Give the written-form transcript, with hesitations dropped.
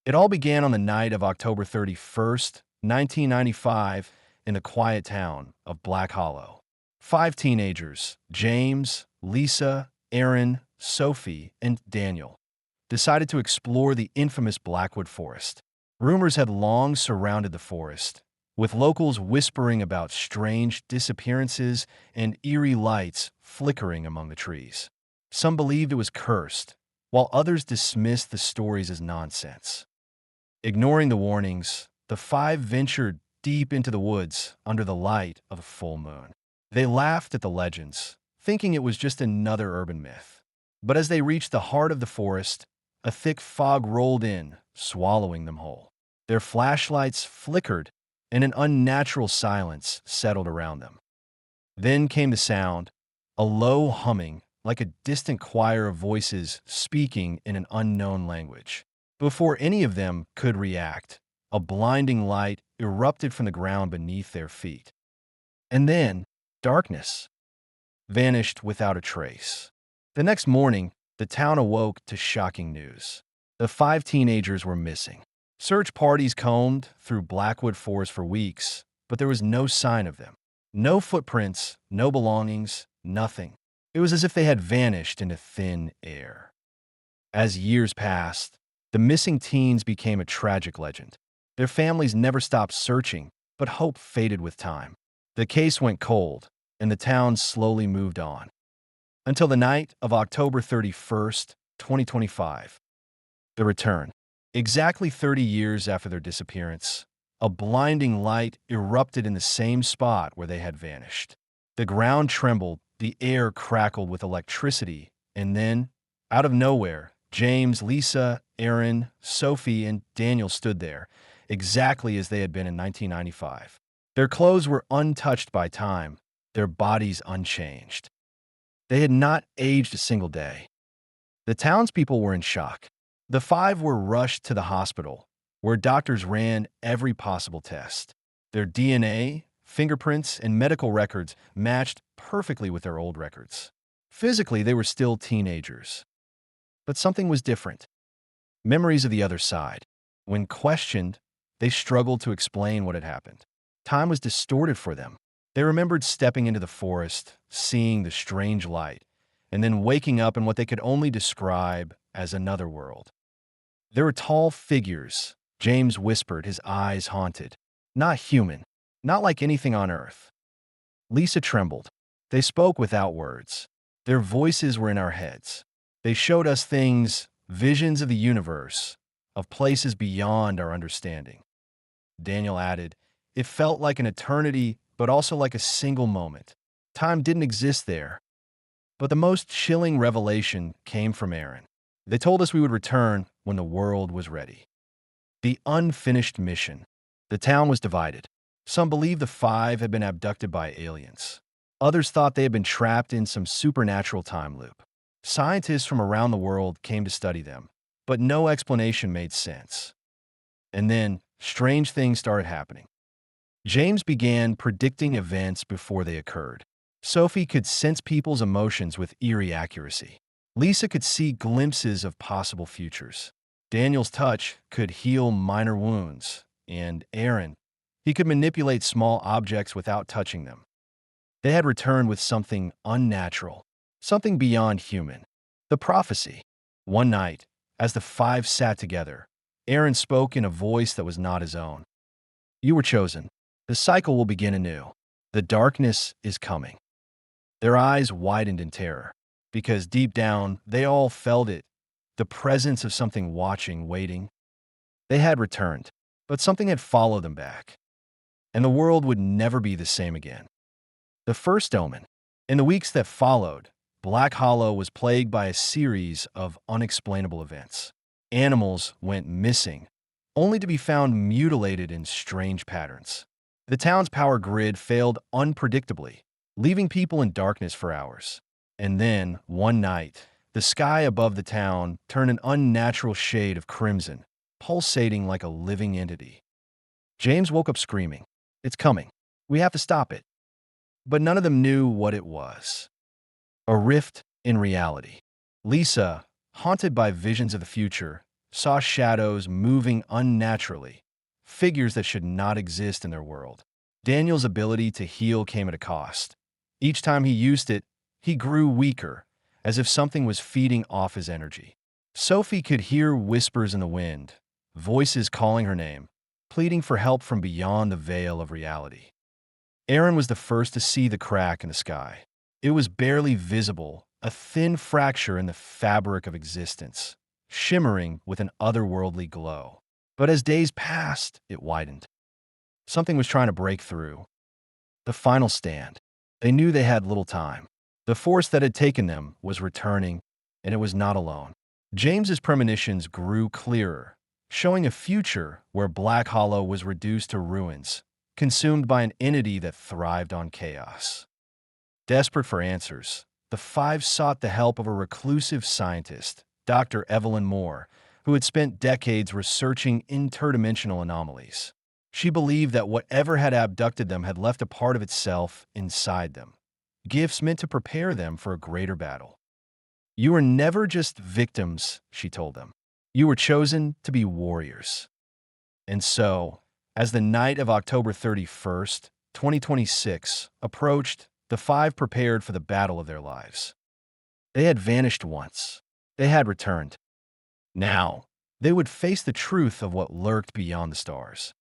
It all began on the night of October 31st, 1995, in the quiet town of Black Hollow. Five teenagers, James, Lisa, Aaron, Sophie, and Daniel, decided to explore the infamous Blackwood Forest. Rumors had long surrounded the forest, with locals whispering about strange disappearances and eerie lights flickering among the trees. Some believed it was cursed, while others dismissed the stories as nonsense. Ignoring the warnings, the five ventured deep into the woods under the light of a full moon. They laughed at the legends, thinking it was just another urban myth. But as they reached the heart of the forest, a thick fog rolled in, swallowing them whole. Their flashlights flickered, and an unnatural silence settled around them. Then came the sound, a low humming, like a distant choir of voices speaking in an unknown language. Before any of them could react, a blinding light erupted from the ground beneath their feet. And then, darkness vanished without a trace. The next morning, the town awoke to shocking news. The five teenagers were missing. Search parties combed through Blackwood Forest for weeks, but there was no sign of them. No footprints, no belongings, nothing. It was as if they had vanished into thin air. As years passed, the missing teens became a tragic legend. Their families never stopped searching, but hope faded with time. The case went cold, and the town slowly moved on. Until the night of October 31st, 2025. The return. Exactly 30 years after their disappearance, a blinding light erupted in the same spot where they had vanished. The ground trembled, the air crackled with electricity, and then, out of nowhere, James, Lisa, Aaron, Sophie, and Daniel stood there, exactly as they had been in 1995. Their clothes were untouched by time, their bodies unchanged. They had not aged a single day. The townspeople were in shock. The five were rushed to the hospital, where doctors ran every possible test. Their DNA, fingerprints, and medical records matched perfectly with their old records. Physically, they were still teenagers. But something was different. Memories of the other side. When questioned, they struggled to explain what had happened. Time was distorted for them. They remembered stepping into the forest, seeing the strange light, and then waking up in what they could only describe as another world. There were tall figures, James whispered, his eyes haunted. Not human, not like anything on earth. Lisa trembled. They spoke without words. Their voices were in our heads. They showed us things, visions of the universe, of places beyond our understanding. Daniel added, it felt like an eternity, but also like a single moment. Time didn't exist there. But the most chilling revelation came from Aaron. They told us we would return when the world was ready. The unfinished mission. The town was divided. Some believed the five had been abducted by aliens. Others thought they had been trapped in some supernatural time loop. Scientists from around the world came to study them, but no explanation made sense. And then, strange things started happening. James began predicting events before they occurred. Sophie could sense people's emotions with eerie accuracy. Lisa could see glimpses of possible futures. Daniel's touch could heal minor wounds, and Aaron, he could manipulate small objects without touching them. They had returned with something unnatural, something beyond human. The prophecy. One night, as the five sat together, Aaron spoke in a voice that was not his own. You were chosen. The cycle will begin anew. The darkness is coming. Their eyes widened in terror, because deep down, they all felt it, the presence of something watching, waiting. They had returned, but something had followed them back, and the world would never be the same again. The first omen. In the weeks that followed, Black Hollow was plagued by a series of unexplainable events. Animals went missing, only to be found mutilated in strange patterns. The town's power grid failed unpredictably, leaving people in darkness for hours. And then, one night, the sky above the town turned an unnatural shade of crimson, pulsating like a living entity. James woke up screaming, it's coming. We have to stop it. But none of them knew what it was. A rift in reality. Lisa, haunted by visions of the future, saw shadows moving unnaturally, figures that should not exist in their world. Daniel's ability to heal came at a cost. Each time he used it, he grew weaker, as if something was feeding off his energy. Sophie could hear whispers in the wind, voices calling her name, pleading for help from beyond the veil of reality. Aaron was the first to see the crack in the sky. It was barely visible, a thin fracture in the fabric of existence, shimmering with an otherworldly glow. But as days passed, it widened. Something was trying to break through. The final stand. They knew they had little time. The force that had taken them was returning, and it was not alone. James's premonitions grew clearer, showing a future where Black Hollow was reduced to ruins, consumed by an entity that thrived on chaos. Desperate for answers, the five sought the help of a reclusive scientist, Dr. Evelyn Moore, who had spent decades researching interdimensional anomalies. She believed that whatever had abducted them had left a part of itself inside them, gifts meant to prepare them for a greater battle. You were never just victims, she told them. You were chosen to be warriors. And so, as the night of October 31st, 2026, approached, the five prepared for the battle of their lives. They had vanished once. They had returned. Now, they would face the truth of what lurked beyond the stars.